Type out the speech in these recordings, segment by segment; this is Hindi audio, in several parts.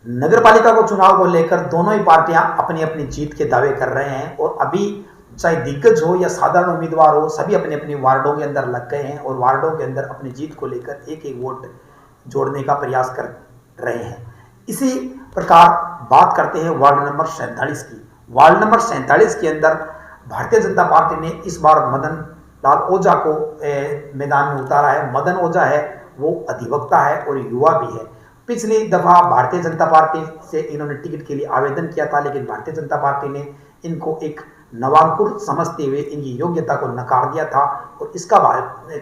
नगर पालिका को चुनाव को लेकर दोनों ही पार्टियां अपनी अपनी जीत के दावे कर रहे हैं और अभी चाहे दिग्गज हो या साधारण उम्मीदवार हो, सभी अपने अपने वार्डों के अंदर लग गए हैं और वार्डों के अंदर अपनी जीत को लेकर एक एक वोट जोड़ने का प्रयास कर रहे हैं। इसी प्रकार बात करते हैं वार्ड नंबर 47 की। वार्ड नंबर 47 के अंदर भारतीय जनता पार्टी ने इस बार मदन लाल ओझा को मैदान में उतारा है। मदन ओझा है वो अधिवक्ता है और युवा भी है। पिछली दफा भारतीय जनता पार्टी से इन्होंने टिकट के लिए आवेदन किया था, लेकिन भारतीय जनता पार्टी ने इनको एक नवांकुर समझते हुए इनकी योग्यता को नकार दिया था और इसका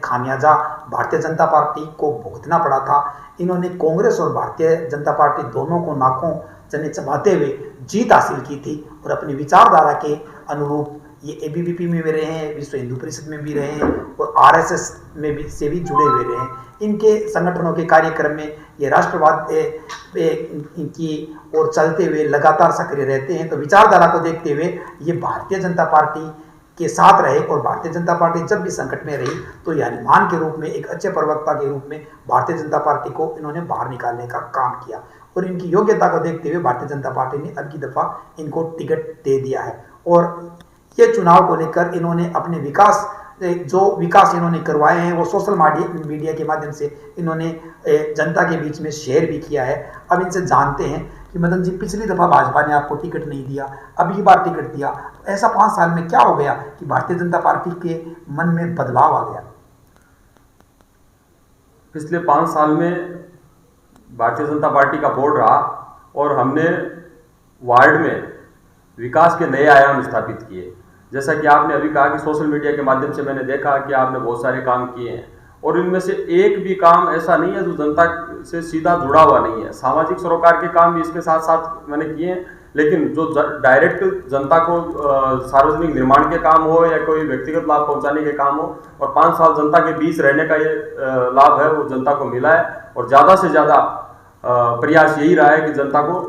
खामियाजा भारतीय जनता पार्टी को भुगतना पड़ा था। इन्होंने कांग्रेस और भारतीय जनता पार्टी दोनों को नाकों चने चबाते हुए जीत हासिल की थी और अपनी विचारधारा के अनुरूप ये एबीवीपी में भी रहे हैं, विश्व हिंदू परिषद में भी रहे हैं और आरएसएस में भी से भी जुड़े हुए रहे हैं। इनके संगठनों के कार्यक्रम में ये राष्ट्रवाद की ओर चलते हुए लगातार सक्रिय रहते हैं। तो विचारधारा को देखते हुए ये भारतीय जनता पार्टी के साथ रहे और भारतीय जनता पार्टी जब भी संकट में रही तो यानीमान के रूप में, एक अच्छे प्रवक्ता के रूप में भारतीय जनता पार्टी को इन्होंने बाहर निकालने का काम किया और इनकी योग्यता को देखते हुए भारतीय जनता पार्टी ने अब की दफा इनको टिकट दे दिया है। और ये चुनाव को लेकर इन्होंने अपने विकास इन्होंने करवाए हैं वो सोशल मीडिया के माध्यम से इन्होंने जनता के बीच में शेयर भी किया है। अब इनसे जानते हैं कि मदन जी, पिछली दफा भाजपा ने आपको टिकट नहीं दिया, अब ये बार टिकट दिया, ऐसा 5 साल में क्या हो गया कि भारतीय जनता पार्टी के मन में बदलाव आ गया? पिछले 5 साल में भारतीय जनता पार्टी का बोर्ड रहा और हमने वार्ड में विकास के नए आयाम स्थापित किए। जैसा कि आपने अभी कहा कि सोशल मीडिया के माध्यम से मैंने देखा कि आपने बहुत सारे काम किए हैं और इनमें से एक भी काम ऐसा नहीं है जो जनता से सीधा जुड़ा हुआ नहीं है। सामाजिक सरोकार के काम भी इसके साथ साथ मैंने किए हैं, लेकिन जो डायरेक्ट जनता को सार्वजनिक निर्माण के काम हो या कोई व्यक्तिगत लाभ पहुंचाने के काम हो, और 5 साल जनता के बीच रहने का ये लाभ है वो जनता को मिला है। और ज़्यादा से ज़्यादा प्रयास यही रहा है कि जनता को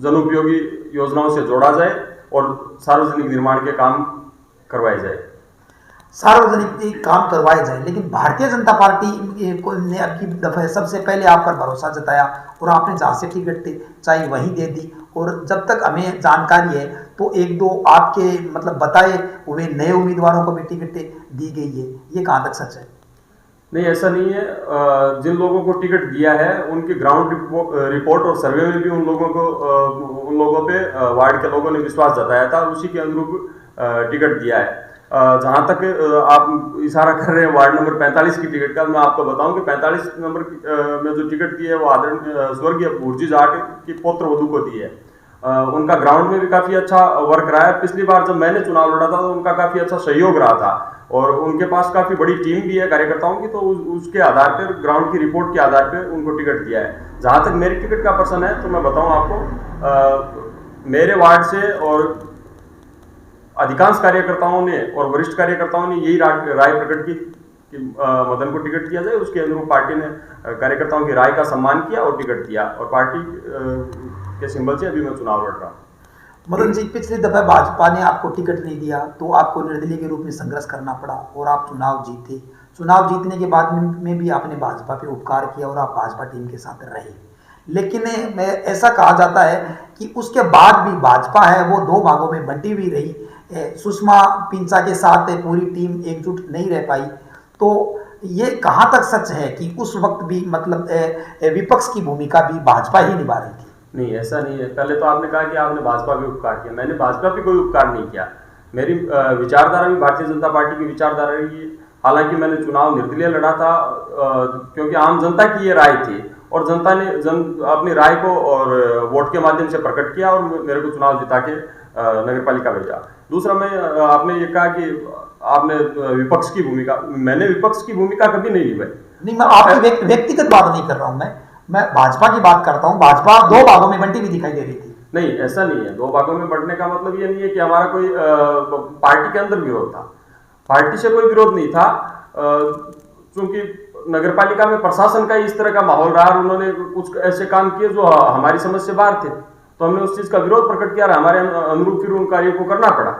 जनोपयोगी योजनाओं से जोड़ा जाए और सार्वजनिक निर्माण के काम करवाए जाए। सार्वजनिक काम करवाए जाए, लेकिन भारतीय जनता पार्टी ने अब की दफा सबसे पहले आप पर भरोसा जताया और आपने जहाँ से टिकट चाहे वहीं दे दी। और जब तक हमें जानकारी है तो 1-2 आपके मतलब बताए हुए नए उम्मीदवारों को भी टिकट दी गई है, ये कहाँ तक सच है? नहीं, ऐसा नहीं है। जिन लोगों को टिकट दिया है उनके ग्राउंड रिपोर्ट और सर्वे में भी उन लोगों पे वार्ड के लोगों ने विश्वास जताया था, उसी के अनुरूप टिकट दिया है। जहाँ तक आप इशारा कर रहे हैं वार्ड नंबर 45 की टिकट का, मैं आपको बताऊं कि 45 नंबर में जो टिकट दी है वो आदरणीय स्वर्गीय भुर्जी जाट की पौत्र वधू को दी है। उनका ग्राउंड में भी काफ़ी अच्छा वर्क रहा है। पिछली बार जब मैंने चुनाव लड़ा था तो उनका काफ़ी अच्छा सहयोग रहा था और उनके पास काफ़ी बड़ी टीम भी है कार्यकर्ताओं की, तो उसके आधार पर, ग्राउंड की रिपोर्ट के आधार पर उनको टिकट दिया है। जहाँ तक मेरे टिकट का प्रश्न है तो मैं बताऊँ आपको, मेरे वार्ड से और अधिकांश कार्यकर्ताओं ने और वरिष्ठ कार्यकर्ताओं ने यही राय प्रकट की कि मदन को टिकट दिया जाए। उसके अनुरूप पार्टी ने कार्यकर्ताओं की राय का सम्मान किया और टिकट दिया और पार्टी के सिंबल से अभी मैं चुनाव लड़ रहा हूँ। मदन जी, पिछली दफा भाजपा ने आपको टिकट नहीं दिया तो आपको निर्दलीय के रूप में संघर्ष करना पड़ा और आप चुनाव जीते। चुनाव जीतने के बाद में भी आपने भाजपा पे उपकार किया और आप भाजपा टीम के साथ रहे, लेकिन ऐसा कहा जाता है कि उसके बाद भी भाजपा है वो 2 भागों में बंटी हुई रही। सुषमा पिंचा के साथ पूरी टीम एकजुट नहीं रह पाई। तो ये कहाँ तक सच है कि उस वक्त भी मतलब विपक्ष की भूमिका भी भाजपा ही निभा रही थी? नहीं, ऐसा नहीं है। पहले तो आपने कहा कि आपने भाजपा पे उपकार किया, मैंने भाजपा पे कोई उपकार नहीं किया। मेरी विचारधारा भी भारतीय जनता पार्टी की विचारधारा रही है। हालांकि मैंने चुनाव निर्दलीय लड़ा था क्योंकि आम जनता की ये राय थी और जनता ने अपनी राय को और वोट के माध्यम से प्रकट किया और मेरे को चुनाव जिता के नगर पालिका भेजा। दूसरा, मैं आपने ये कहा कि आपने विपक्ष की भूमिका, मैंने विपक्ष की भूमिका कभी नहीं निभाई। नहीं, मैं आपकी व्यक्तिगत बात नहीं कर रहा हूँ, मैं भाजपा की बात करता हूँ। भाजपा 2 भागों में बंटी भी दिखाई दे रही थी। नहीं, ऐसा नहीं है। 2 भागों में बढ़ने का मतलब ये नहीं है कि हमारा कोई पार्टी के अंदर विरोध था। पार्टी से कोई विरोध नहीं था, क्योंकि नगर पालिका में प्रशासन का इस तरह का माहौल रहा और उन्होंने कुछ ऐसे काम किए जो हमारी समझ से बाहर थे, तो हमने उस चीज का विरोध प्रकट किया और हमारे अनुरूप फिर उन कार्यों को करना पड़ा।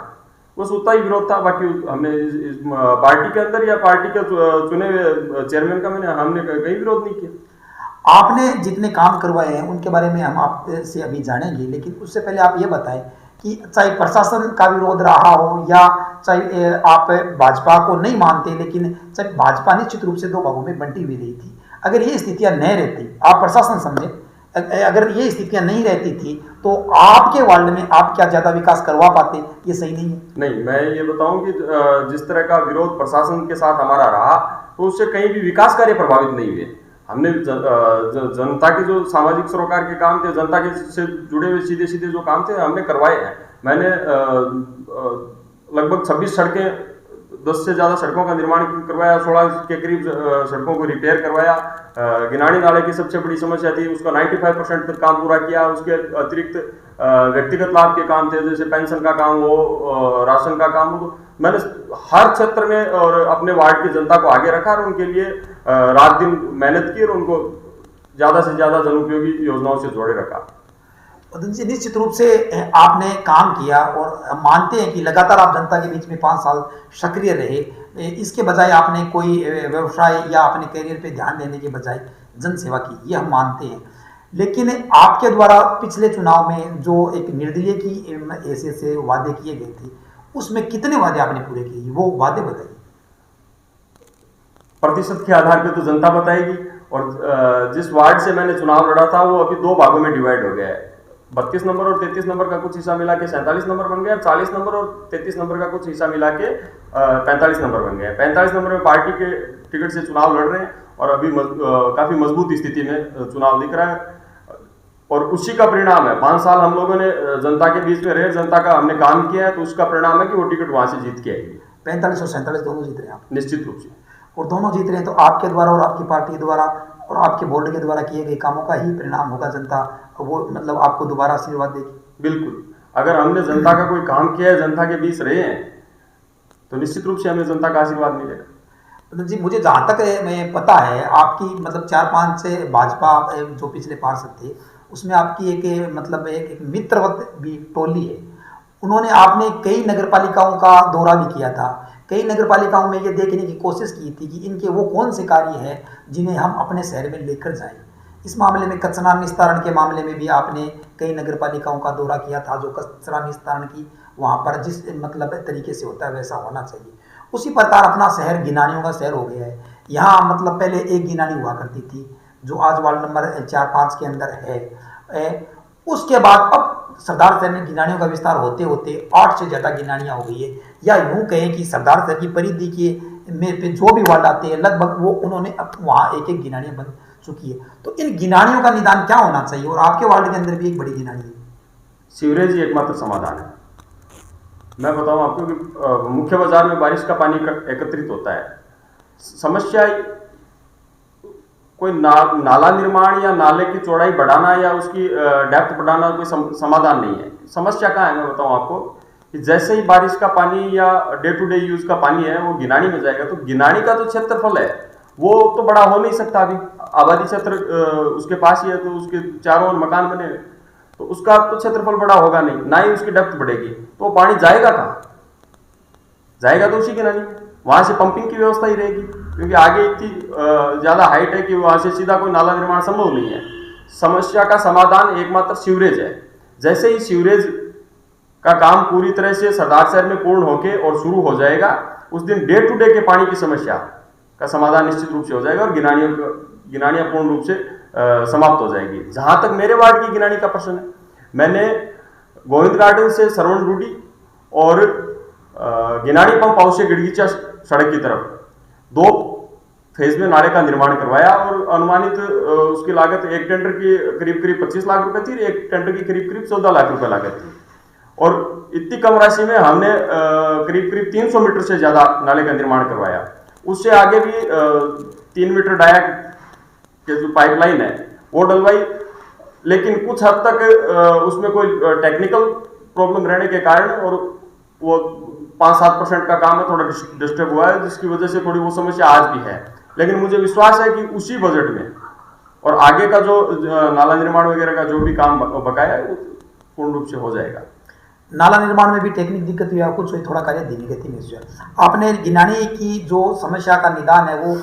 बस उतना ही विरोध था। बाकी हमने इस पार्टी के अंदर या पार्टी के चुने हुए चेयरमैन का हमने कहीं विरोध नहीं किया। आपने जितने काम करवाए हैं उनके बारे में हम आपसे अभी जानेंगे, लेकिन उससे पहले आप ये बताएं कि चाहे प्रशासन का विरोध रहा हो या चाहे आप भाजपा को नहीं मानते, लेकिन चाहे भाजपा निश्चित रूप से दो भागों में बंटी हुई रही थी, अगर ये स्थितियां नहीं रहती, आप प्रशासन समझे, अगर ये स्थितियां नहीं रहती थी तो आपके वार्ड में आप क्या ज्यादा विकास करवा पाते? ये सही नहीं है। नहीं, मैं ये बताऊं कि जिस तरह का विरोध प्रशासन के साथ हमारा रहा, तो उससे कहीं भी विकास कार्य प्रभावित नहीं हुए। हमने जनता के जो सामाजिक सरोकार के काम थे, जनता के से जुड़े हुए सीधे सीधे जो काम थे, हमने करवाए हैं। मैंने लगभग 26 सड़कें, 10 से ज़्यादा सड़कों का निर्माण करवाया, 16 के करीब सड़कों को रिपेयर करवाया। गिनानी नाले की सबसे बड़ी समस्या थी, उसका 95% तक काम पूरा किया। उसके अतिरिक्त व्यक्तिगत लाभ के काम थे, जैसे पेंशन का काम हो, राशन का काम हो। मैंने हर क्षेत्र में और अपने वार्ड की जनता को आगे रखा और उनके लिए रात दिन मेहनत की और उनको ज़्यादा से ज़्यादा जनोपयोगी योजनाओं से जोड़े रखा। निश्चित रूप से आपने काम किया और मानते हैं कि लगातार आप जनता के बीच में 5 साल सक्रिय रहे, इसके बजाय आपने कोई व्यवसाय या अपने करियर पे ध्यान देने के बजाय जन सेवा की, ये हम मानते हैं। लेकिन आपके द्वारा पिछले चुनाव में जो एक निर्दलीय की हैसियत से वादे किए गए थे, उसमें कितने वादे आपने पूरे किए, वो वादे बताइए। प्रतिशत के आधार पर तो जनता बताएगी। और जिस वार्ड से मैंने चुनाव लड़ा था वो अभी 2 भागों में डिवाइड हो गया है। 32 नंबर और 33 नंबर का कुछ हिस्सा मिला के 47 नंबर बन गया, 40 नंबर और 33 नंबर का कुछ हिस्सा मिला के 45 नंबर बन गया। 45 नंबर में पार्टी के टिकट से चुनाव लड़ रहे हैं और अभी काफी मजबूत स्थिति में चुनाव दिख रहा है। और उसी का परिणाम है, 5 साल हम लोगों ने जनता के बीच में रहे, जनता का हमने काम किया है, तो उसका परिणाम है कि वो टिकट वहां से जीत के आएगी। 45 और 47 दोनों जीत रहे हैं आप? निश्चित रूप से, और दोनों जीत रहे हैं, तो आपके द्वारा और आपकी पार्टी द्वारा और आपके बोर्ड के द्वारा किए गए कामों का ही परिणाम होगा। जनता वो मतलब आपको दोबारा आशीर्वाद देगी। बिल्कुल, अगर हमने जनता का कोई काम किया है, जनता के बीच रहे हैं, तो निश्चित रूप से हमें जनता का आशीर्वाद मिलेगा। जी, मुझे जहाँ तक मैं पता है आपकी मतलब 4-5 से भाजपा जो पिछले पार्षद थे उसमें आपकी एक मतलब एक मित्रवत भी टोली है। उन्होंने आपने कई नगर पालिकाओं का दौरा भी किया था, कई नगर पालिकाओं में ये देखने की कोशिश की थी कि इनके वो कौन से कार्य हैं जिन्हें हम अपने शहर में लेकर जाएं। इस मामले में कचरा निस्तारण के मामले में भी आपने कई नगर पालिकाओं का दौरा किया था, जो कचरा निस्तारण की वहाँ पर जिस मतलब तरीके से होता है वैसा होना चाहिए। उसी प्रकार अपना शहर गिनानियों का शहर हो गया है। यहाँ मतलब पहले एक गिनानी हुआ करती थी जो आज वार्ड नंबर 4-5 के अंदर है। उसके बाद अब सरदार शहर में गिनानियों का विस्तार होते होते 8 से ज़्यादा गिनानियाँ हो गई है, या यूँ कहें कि सरदार शहर की परिधि के में पे जो भी वार्ड आते हैं लगभग वो उन्होंने अब वहाँ एक गिनानियाँ बन चुकी है। तो इन गिनानियों का निदान क्या होना चाहिए? और आपके वार्ड के अंदर भी एक बड़ी गिनानी है। सीवरेज ही एकमात्र समाधान है। मैं बताऊं आपको कि मुख्य बाजार में बारिश का पानी एकत्रित होता है। समस्या कोई नाला निर्माण या नाले की चौड़ाई बढ़ाना या उसकी डेप्थ बढ़ाना कोई समाधान नहीं है। समस्या कहाँ है मैं बताऊं आपको कि जैसे ही बारिश का पानी या डे टू डे यूज का पानी है वो गिनानी में जाएगा, तो गिनानी का तो क्षेत्रफल है वो तो बड़ा हो नहीं सकता। अभी आबादी क्षेत्र उसके पास ही है, तो उसके चारों ओर मकान बने, तो उसका तो क्षेत्रफल बड़ा होगा नहीं, ना ही उसकी डेप्थ बढ़ेगी। तो पानी जाएगा कहाँ? जाएगा तो उसी गिनानी में। वहां से पंपिंग की व्यवस्था ही रहेगी, क्योंकि आगे इतनी ज्यादा हाइट है कि वहां से सीधा कोई नाला निर्माण संभव नहीं है। समस्या का समाधान एकमात्र सीवरेज है। जैसे ही सीवरेज का काम पूरी तरह से सरदार शहर में पूर्ण होके और शुरू हो जाएगा, उस दिन डे टू डे के पानी की समस्या का समाधान निश्चित रूप से हो जाएगा और गिनानियां पूर्ण रूप से समाप्त हो जाएगी। जहां तक मेरे वार्ड की गिनानी का प्रश्न है, मैंने गोविंद गार्डन से सरवण रूडी और गिनानी पंप हाउस से गिड़गिचा सड़क की तरफ 2 फेज में नाले का निर्माण करवाया और अनुमानित उसकी लागत एक टेंडर की करीब 25 लाख रुपए थी, एक टेंडर की करीब 14 लाख रुपए लागत थी। और इतनी कम राशि में हमने करीब 300 मीटर से ज्यादा नाले का निर्माण करवाया। उससे आगे भी 3 मीटर डाया के जो पाइपलाइन है वो डलवाई, लेकिन कुछ हद तक उसमें कोई टेक्निकल प्रॉब्लम रहने के कारण और वो 5-7% का काम है, थोड़ा डिस्टर्ब हुआ है, जिसकी वजह से थोड़ी वो समस्या आज भी है। लेकिन मुझे विश्वास है कि उसी बजट में और आगे का जो नाला निर्माण वगैरह का जो भी काम बकाया है वो पूर्ण रूप से हो जाएगा। नाला निर्माण में भी टेक्निक दिक्कत हुई, आपको थोड़ा कार्य धीमी गति में हुआ। आपने गिनानी की जो समस्या का निदान है वो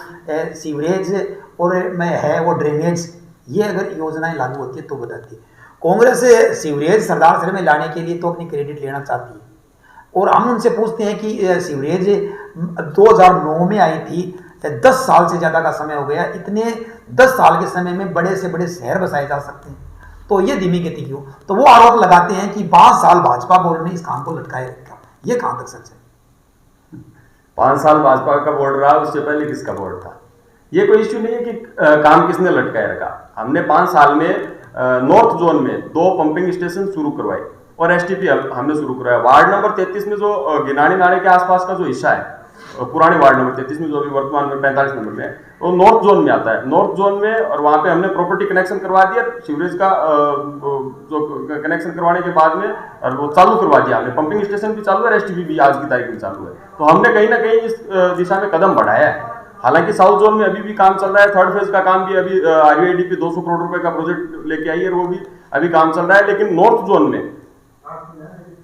सीवरेज और में है वो ड्रेनेज ये अगर योजनाएं लागू होती है तो बताती है। कांग्रेस सीवरेज सरदार सर में लाने के लिए तो अपनी क्रेडिट लेना चाहती है, और हम उनसे पूछते हैं कि सीवरेज 2009 में आई थी, 10 साल से ज़्यादा का समय हो गया, इतने 10 साल के समय में बड़े से बड़े शहर बसाए जा सकते हैं, तो ये धीमी गति क्यों? तो वो आरोप लगाते हैं कि 5 साल भाजपा बोर्ड ने इस काम को लटकाए रखा। ये कहाँ तक सच है? 5 साल भाजपा का बोर्ड रहा, उससे पहले किसका बोर्ड था? ये कोई इश्यू नहीं है कि काम किसने लटकाए रखा। हमने 5 साल में नॉर्थ जोन में 2 पंपिंग स्टेशन शुरू करवाए और एसटीपी हमने शुरू करवाया। वार्ड नंबर 33 में जो गिनानी नाले के आसपास का जो हिस्सा है, पुराने वार्ड नंबर 33 में, जो अभी वर्तमान में 45 नंबर में है, वो नॉर्थ जोन में आता है। नॉर्थ जोन में, और वहां पे हमने प्रॉपर्टी कनेक्शन करवा दिया, सीवरेज का जो कनेक्शन करवाने के बाद में और वो चालू करवा दिया हमने। पंपिंग स्टेशन भी चालू है, एसटीपी भी आज की तारीख में चालू है। तो हमने कहीं ना कहीं इस दिशा में कदम बढ़ाया है। हालांकि साउथ जोन में अभी भी काम चल रहा है, 3rd फेज का काम भी अभी आरयूआईडीपी 200 करोड़ रुपए का प्रोजेक्ट लेके आई है, वो भी अभी काम चल रहा है। लेकिन नॉर्थ जोन में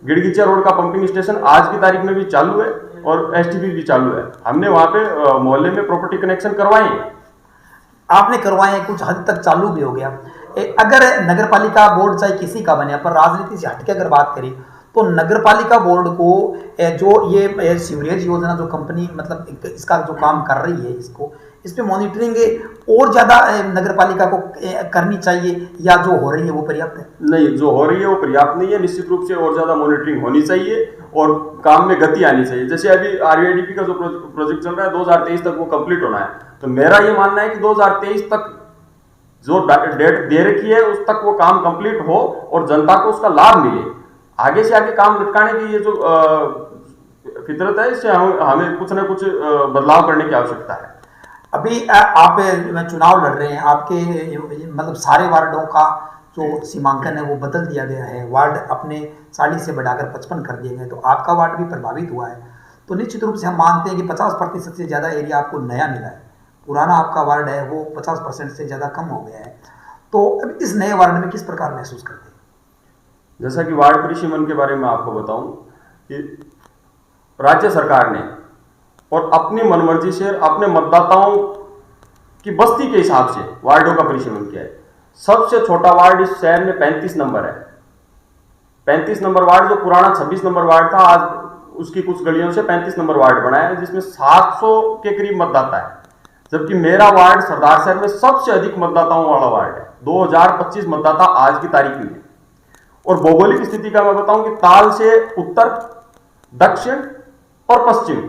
गिड़गिचा रोड का पंपिंग स्टेशन आज की तारीख में भी चालू है और एसटीपी भी चालू है। हमने वहां पे मोहल्ले में प्रॉपर्टी कनेक्शन करवाए हैं। आपने करवाए, कुछ हद तक चालू भी हो गया। अगर नगर पालिका बोर्ड चाहे किसी का बने, पर राजनीति से हटके अगर बात करें तो नगर पालिका बोर्ड को जो ये सीवरेज योजना जो कंपनी मतलब इसका जो काम कर रही है, इस पे मॉनिटरिंग और ज़्यादा नगर पालिका को करनी चाहिए, या जो हो रही है वो पर्याप्त है? नहीं, जो हो रही है वो पर्याप्त नहीं है। निश्चित रूप से और ज़्यादा मॉनिटरिंग होनी चाहिए और काम में गति आनी चाहिए। जैसे अभी आरयूआईडीपी का जो प्रोजेक्ट चल रहा है, 2023 तक वो कंप्लीट होना है। तो मेरा ये मानना है कि 2023 तक जो डेट दे रखी है उस तक वो काम कंप्लीट हो और जनता को उसका लाभ मिले। आगे से आगे काम लटकाने की ये जो फितरत है, इससे हमें कुछ ना कुछ बदलाव करने की आवश्यकता है। अभी आप चुनाव लड़ रहे हैं, आपके मतलब सारे वार्डों का जो सीमांकन है वो बदल दिया गया है, वार्ड अपने 40 से बढ़ाकर 55 कर दिए गए, तो आपका वार्ड भी प्रभावित हुआ है। तो निश्चित रूप से हम मानते हैं कि 50% से ज़्यादा एरिया आपको नया मिला है, पुराना आपका वार्ड है वो 50% से ज़्यादा कम हो गया है। तो अब इस नए वार्ड में किस प्रकार महसूस करते हैं? जैसा कि वार्ड परिसीमन के बारे में आपको बताऊं कि राज्य सरकार ने और अपनी मनमर्जी से अपने मतदाताओं की बस्ती के हिसाब से वार्डों का परिसीमन किया है। सबसे छोटा वार्ड इस शहर में 35 नंबर है। 35 नंबर वार्ड, जो पुराना 26 नंबर वार्ड था, आज उसकी कुछ गलियों से 35 नंबर वार्ड बनाया है, जिसमें 700 के करीब मतदाता है। जबकि मेरा वार्ड सरदार शहर में सबसे अधिक मतदाताओं वाला वार्ड है, 2025 मतदाता आज की तारीख में। और भौगोलिक स्थिति का मैं बताऊं कि ताल से उत्तर, दक्षिण और पश्चिम,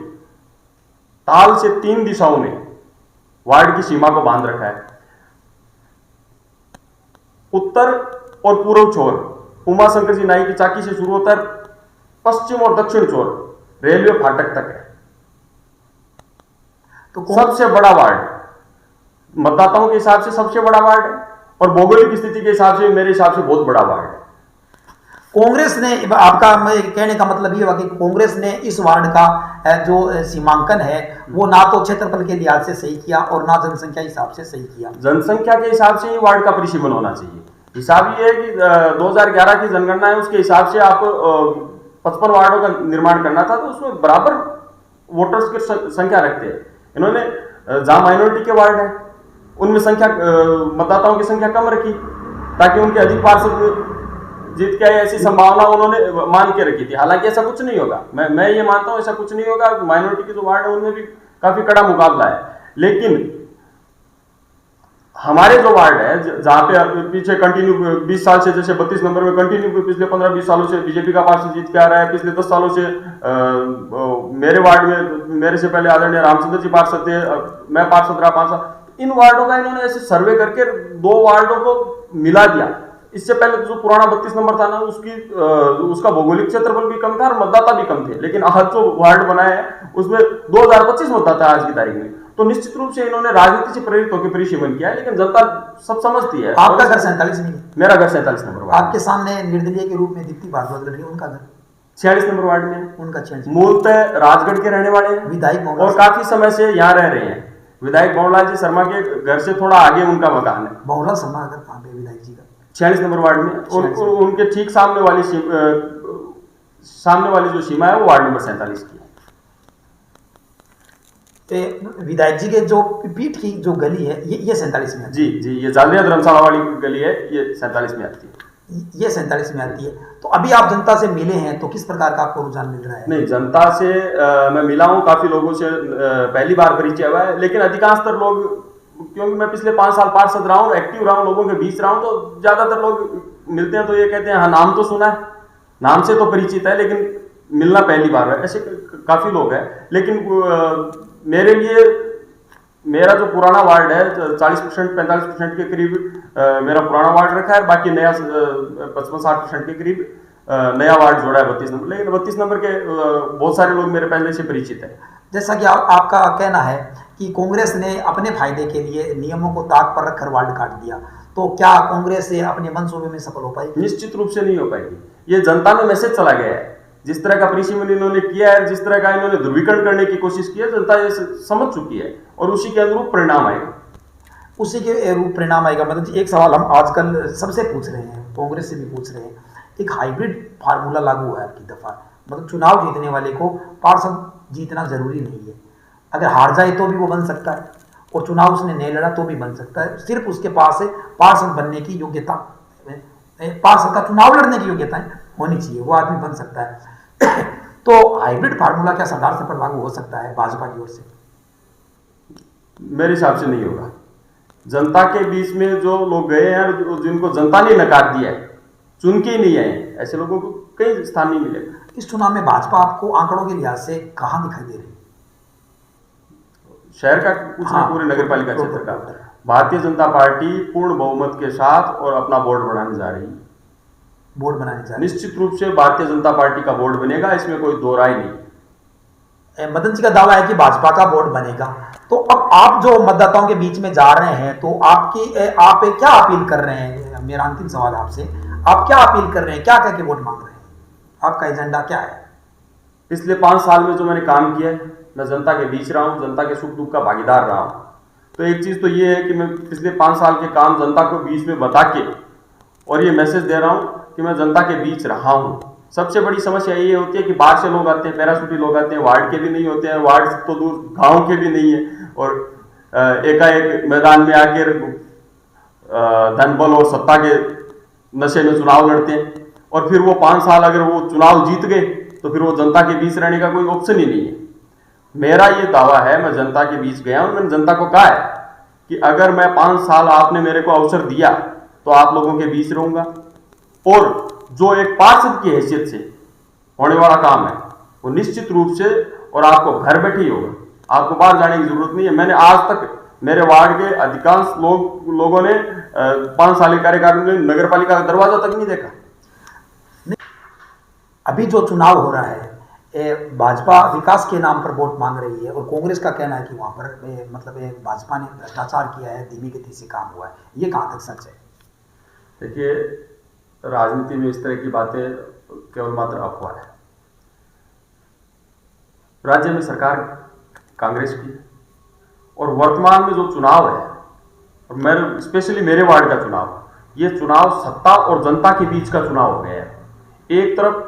ताल से 3 दिशाओं में वार्ड की सीमा को बांध रखा है। उत्तर और पूर्व छोर उमा शंकर जी नाई की चाकी से शुरू होता है, पश्चिम और दक्षिण छोर रेलवे फाटक तक है। तो सबसे बड़ा वार्ड, मतदाताओं के हिसाब से सबसे बड़ा वार्ड है और भौगोलिक स्थिति के हिसाब से मेरे हिसाब से बहुत बड़ा वार्ड है। कांग्रेस ने, आपका कहने का मतलब ये हुआ कि कांग्रेस ने इस वार्ड का जो सीमांकन है वो ना तो क्षेत्रफल के लिहाज से सही किया और ना जनसंख्या हिसाब से सही किया। जनसंख्या के हिसाब से ही वार्ड का परिसीमन होना चाहिए। हिसाब ये है कि 2011 की जनगणना है, उसके हिसाब से आपको 55 वार्डों का निर्माण करना था, तो उसमें बराबर वोटर्स की संख्या रखते हैं। इन्होंने जहां माइनॉरिटी के वार्ड है उनमें संख्या, मतदाताओं की संख्या कम रखी ताकि उनके अधिक पार्षद जीत के आए, ऐसी संभावना उन्होंने मान के रखी थी। हालांकि ऐसा कुछ नहीं होगा, मैं ये मानता हूं ऐसा कुछ नहीं होगा। माइनॉरिटी के जो वार्ड है उनमें भी काफी कड़ा मुकाबला है। लेकिन हमारे जो वार्ड है जहां पे पीछे कंटिन्यू 20 साल से, जैसे 32 नंबर में कंटिन्यू पिछले 15-20 सालों से बीजेपी का पार्षद जीत के आ रहा है। पिछले 10 सालों से मेरे वार्ड में मेरे से पहले आदरणीय रामचंद्र जी पार्षद थे, मैं पार्षद रहा 5 साल। इन वार्डों का इन्होंने ऐसे सर्वे करके 2 वार्डों को मिला दिया। इससे पहले जो पुराना 32 नंबर था ना, उसका भौगोलिक क्षेत्रफल भी कम था और मतदाता भी कम थे। लेकिन आज जो वार्ड बनाया है उसमें 2025 मतदाता आज की तारीख में। तो निश्चित रूप से इन्होंने राजनीति से प्रेरित होकर परिसीमन किया है, लेकिन जनता सब समझती है। आपका घर 47 में? मेरा घर 47 नंबर वार्ड। आपके सामने निर्दलीय के रूप में दीप्ति भारद्वाज लड़ रही है, उनका घर 46 नंबर वार्ड में। उनका 46। मूलतः राजगढ़ के रहने वाले हैं, विधायक और काफी समय से यहाँ रह रहे हैं। विधायक बहुलाल जी शर्मा के घर से थोड़ा आगे उनका मकान है। बहुलाल शर्मा का कहाँ पे विधायक जी का? 46 नंबर वार्ड में। उनके ठीक सामने वाली जो सीमा है वो वार्ड नंबर 47 की है। विधायक जी के जो पीठ की जो गली है ये 47 में जी जी, ये जालिया धर्मशाला वाली गली है, ये 47 में आती है। ये 47 में आती है। तो अभी आप जनता से मिले हैं तो किस प्रकार का आपको रुझान मिल रहा है? नहीं, जनता से मैं मिला हूँ, काफी लोगों से पहली बार परिचय हुआ है, लेकिन अधिकांशतर लोग, क्योंकि मैं पिछले 5 साल पार्षद रहा हूँ, एक्टिव रहा हूँ, लोगों के बीच रहा हूँ, तो ज्यादातर लोग मिलते हैं तो ये कहते हैं हाँ नाम तो सुना है, नाम से तो परिचित है, लेकिन मिलना पहली बार है। ऐसे काफी लोग हैं, लेकिन मेरे लिए मेरा जो पुराना वार्ड है 40% 45% के करीब मेरा पुराना वार्ड रखा है, बाकी नया 55-60% के करीब नया वार्ड जोड़ा है 32 नंबर। लेकिन 32 नंबर के बहुत सारे लोग मेरे पहले से परिचित है। जैसा कि आपका कहना है कि कांग्रेस ने अपने फायदे के लिए नियमों को ताक पर रखकर वार्ड काट दिया, तो क्या कांग्रेस से अपने मंसूबे में सफल हो पाएगी? निश्चित रूप से नहीं हो पाएगी। ये जनता में मैसेज चला गया है, जिस तरह का परिसीमन इन्होंने किया है, जिस तरह का इन्होंने ध्रुवीकरण करने की कोशिश की है, जनता ये समझ चुकी है और उसी के अनुरूप परिणाम आएगा। उसी के रूप परिणाम आएगा। मतलब एक सवाल हम आजकल सबसे पूछ रहे हैं, कांग्रेस से भी पूछ रहे हैं, एक हाइब्रिड फार्मूला लागू हुआ है आपकी दफा, मतलब चुनाव जीतने वाले को पार्षद जीतना जरूरी नहीं है, अगर हार जाए तो भी वो बन सकता है, और चुनाव उसने नहीं लड़ा तो भी बन सकता है, सिर्फ उसके पास पार्षद बनने की योग्यता, पार्षद का चुनाव लड़ने की योग्यता होनी चाहिए, वो आदमी बन सकता है। तो हाइब्रिड फार्मूला क्या सरदार से पर लागू हो सकता है भाजपा की ओर से? मेरे हिसाब से नहीं होगा। जनता के बीच में जो लोग गए हैं, जिनको जनता ने नकार दिया है, चुन के ही नहीं आए, ऐसे लोगों को कई स्थान नहीं मिलेगा। इस चुनाव में भाजपा आपको आंकड़ों के लिहाज से कहां दिखाई दे रही है? शहर का कुछ नहीं, पूरे नगर पालिका क्षेत्र का भारतीय जनता पार्टी पूर्ण बहुमत के साथ और अपना बोर्ड बनाने जा रही है। बोर्ड बनाने जा रही है, निश्चित रूप से भारतीय जनता पार्टी का बोर्ड बनेगा, इसमें कोई दो राय नहीं। मदन जी का दावा है कि भाजपा का बोर्ड बनेगा। तो अब आप जो मतदाताओं के बीच में जा रहे हैं, तो आप क्या अपील कर रहे हैं? मेरा अंतिम सवाल आपसे, आप क्या अपील कर रहे हैं, क्या कह के वोट मांग रहे हैं, आपका एजेंडा क्या है? पिछले 5 साल में जो मैंने काम किया है, मैं जनता के बीच रहा हूँ, जनता के सुख दुख का भागीदार रहा हूँ। तो एक चीज तो ये है कि मैं पिछले 5 साल के काम जनता को बीच में बता के और ये मैसेज दे रहा हूँ कि मैं जनता के बीच रहा हूँ। सबसे बड़ी समस्या ये होती है कि बाहर से लोग आते हैं, पैराशूटी लोग आते हैं, वार्ड के भी नहीं होते हैं, वार्ड तो दूर गांव के भी नहीं है, और एकाएक मैदान में आकर धन बल और सत्ता के नशे में चुनाव लड़ते हैं, और फिर वो 5 साल अगर वो चुनाव जीत गए तो फिर वो जनता के बीच रहने का कोई ऑप्शन ही नहीं है। मेरा ये दावा है, मैं जनता के बीच गया हूं, मैंने जनता को कहा है कि अगर मैं 5 साल आपने मेरे को अवसर दिया तो आप लोगों के बीच रहूंगा, और जो एक पार्षद की हैसियत से होने वाला काम है वो निश्चित रूप से, और आपको घर बैठे ही होगा, आपको बाहर जाने की जरूरत नहीं है। मैंने आज तक मेरे वार्ड के अधिकांश लोगों ने 5 साल के कार्यकाल में नगर पालिका का दरवाजा तक नहीं देखा। अभी जो चुनाव हो रहा है, भाजपा विकास के नाम पर वोट मांग रही है, और कांग्रेस का कहना है कि वहां पर मतलब भाजपा ने भ्रष्टाचार किया है, धीमी गति से काम हुआ है, ये कहां तक सच है? देखिए, राजनीति में इस तरह की बातें केवल मात्र अफवाह है। राज्य में सरकार कांग्रेस की, और वर्तमान में जो चुनाव है, और स्पेशली मेरे वार्ड का चुनाव, ये चुनाव सत्ता और जनता के बीच का चुनाव हो गया है। एक तरफ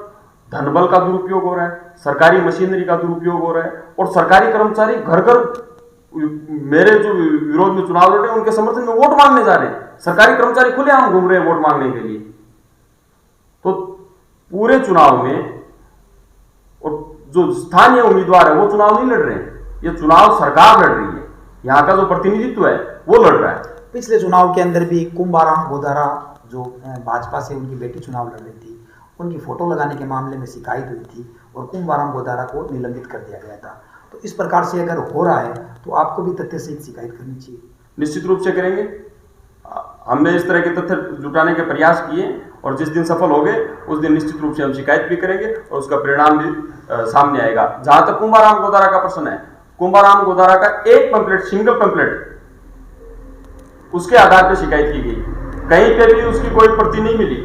धनबल का दुरुपयोग हो रहा है, सरकारी मशीनरी का दुरुपयोग हो रहा है, और सरकारी कर्मचारी घर घर मेरे जो विरोध में चुनाव लड़ रहे हैं उनके समर्थन में वोट मांगने जा रहे हैं। सरकारी कर्मचारी खुलेआम घूम रहे हैं वोट मांगने के लिए। तो पूरे चुनाव में, और जो स्थानीय उम्मीदवार है वो चुनाव नहीं लड़ रहे हैं, ये चुनाव सरकार लड़ रही है, यहाँ का जो प्रतिनिधित्व है वो लड़ रहा है। पिछले चुनाव के अंदर भी कुंभाराम गोधारा जो भाजपा से उनकी बेटी चुनाव लड़ रही थी, उनकी फोटो लगाने के मामले में शिकायत हुई थी और कुंभाराम गोधारा को निलंबित कर दिया गया था। तो इस प्रकार से अगर हो रहा है तो आपको भी तथ्य सहित शिकायत करनी चाहिए। निश्चित रूप से करेंगे। हमने इस तरह के तथ्य जुटाने के प्रयास किए, और जिस दिन सफल हो गए उस दिन निश्चित रूप से हम शिकायत भी करेंगे और उसका परिणाम भी सामने आएगा। जहां तक कुंभाराम गोधारा का प्रश्न है, कुंभाराम गोधारा का एक पैम्पलेट, सिंगल पैम्पलेट, उसके आधार पर शिकायत की गई, कहीं पे भी उसकी कोई प्रति नहीं मिली,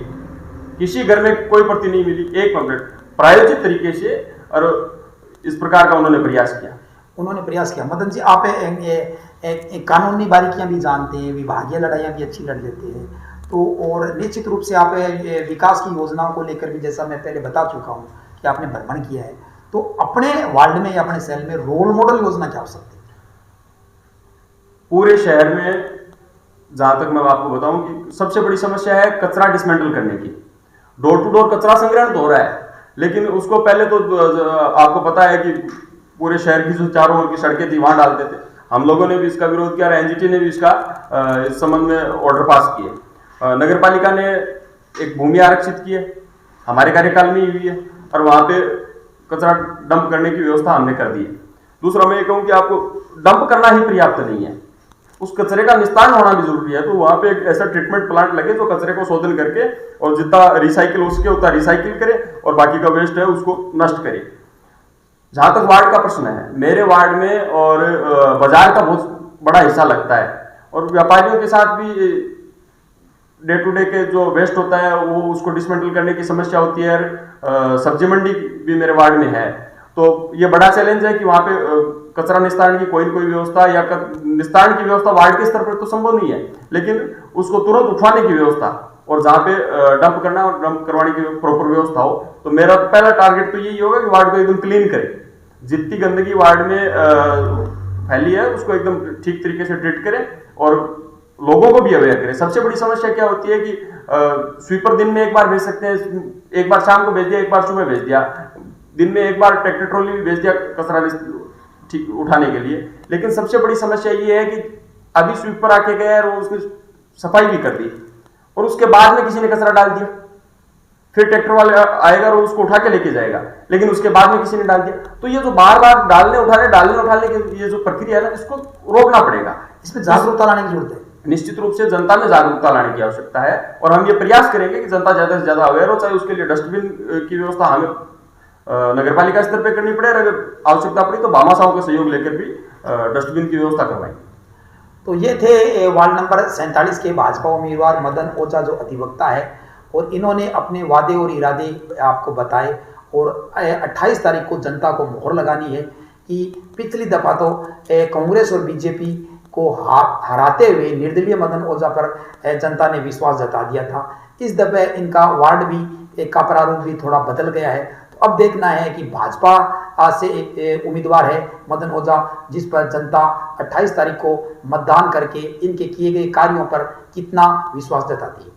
किसी घर में कोई प्रति नहीं मिली, एक पैम्पलेट प्रायोजित तरीके से, और इस प्रकार का उन्होंने प्रयास किया। मदन जी, आप कानूनी बारीकियां भी जानते हैं, विभागीय लड़ाइयां भी अच्छी लड़ लेते हैं, तो और निश्चित रूप से आप विकास की योजनाओं को लेकर भी, जैसा मैं पहले बता चुका हूं कि आपने भ्रमण किया है, तो अपने वार्ड में या अपने शहर में रोल मॉडल योजना क्या हो सकती है? पूरे शहर में जहां तक मैं आपको बताऊं कि सबसे बड़ी समस्या है कचरा डिसमेंटल करने की। डोर टू डोर कचरा संग्रहण तो हो रहा है, लेकिन उसको पहले तो आपको पता है कि पूरे शहर की जो चारों ओर की सड़कें थी वहां डालते थे। हम लोगों ने भी इसका विरोध किया और एनजीटी ने भी इसका इस संबंध में ऑर्डर पास किए। नगर पालिका ने एक भूमि आरक्षित की है, हमारे कार्यकाल में ही हुई है, और वहां पे कचरा डंप करने की व्यवस्था हमने कर दी है। दूसरा मैं ये कहूं कि आपको डंप करना ही पर्याप्त नहीं है, उस कचरे का निस्तारण होना भी जरूरी है। तो वहां पे एक ऐसा ट्रीटमेंट प्लांट लगे जो कचरे को शोधन करके और जितना रिसाइकिल हो सके उतना रिसाइकिल करे और बाकी का वेस्ट है उसको नष्ट करे। जहां तक वार्ड का प्रश्न है, मेरे वार्ड में और बाजार का बहुत बड़ा हिस्सा लगता है, और व्यापारियों के साथ भी डे टू डे के जो वेस्ट होता है वो उसको डिसमेंटल करने की समस्या होती है। सब्जी मंडी भी मेरे वार्ड में है, तो ये बड़ा चैलेंज है कि वहां पे कचरा निस्तारण की कोई न कोई व्यवस्था या निस्तारण की व्यवस्था वार्ड के स्तर पर तो संभव नहीं है, लेकिन उसको तुरंत उठवाने की व्यवस्था और जहां पे डंप करना और डंप करवाने की प्रॉपर व्यवस्था हो। तो मेरा पहला टारगेट तो यही होगा कि वार्ड को एकदम क्लीन करे, जितनी गंदगी वार्ड में फैली है उसको एकदम ठीक तरीके से ट्रीट करें और लोगों को भी अवेयर करें। सबसे बड़ी समस्या क्या होती है कि स्वीपर दिन में एक बार भेज सकते हैं, एक बार शाम को भेज दिया, एक बार सुबह भेज दिया, दिन में एक बार ट्रैक्टर ट्रॉली भी भेज दिया कचरा ठीक उठाने के लिए। लेकिन सबसे बड़ी समस्या ये है कि अभी स्वीपर आके गया और उसने सफाई भी कर दी और उसके बाद में किसी ने कचरा डाल दिया, फिर ट्रैक्टर वाले आएगा और उसको उठा के लेके जाएगा, लेकिन उसके बाद में किसी ने डाल दिया। तो ये जो बार बार डालने उठाने की ये जो प्रक्रिया है ना, इसको रोकना पड़ेगा। इसमें जागरूकता लाने की जरूरत है। निश्चित रूप से जनता में जागरूकता लाने की आवश्यकता है और हम ये प्रयास करेंगे कि जनता ज्यादा से ज्यादा अवेयर हो, चाहे उसके लिए डस्टबिन की व्यवस्था हमें नगरपालिका स्तर पर करनी पड़े, अगर आवश्यकता पड़ी तो भामाशाहों का सहयोग लेकर भी डस्टबिन की व्यवस्था करवाएंगे। तो ये थे वार्ड नंबर 47 के भाजपा उम्मीदवार मदन ओझा जो अधिवक्ता है, और इन्होंने अपने वादे और इरादे आपको बताए और 28 तारीख को जनता को मोहर लगानी है कि पिछली दफा तो कांग्रेस और बीजेपी को हराते हुए निर्दलीय मदन ओझा पर जनता ने विश्वास जता दिया था। इस दफे इनका वार्ड भी का प्रारूप भी थोड़ा बदल गया है। तो अब देखना है कि भाजपा से उम्मीदवार है मदन ओझा, जिस पर जनता 28 तारीख को मतदान करके इनके किए गए कार्यों पर कितना विश्वास जताती है।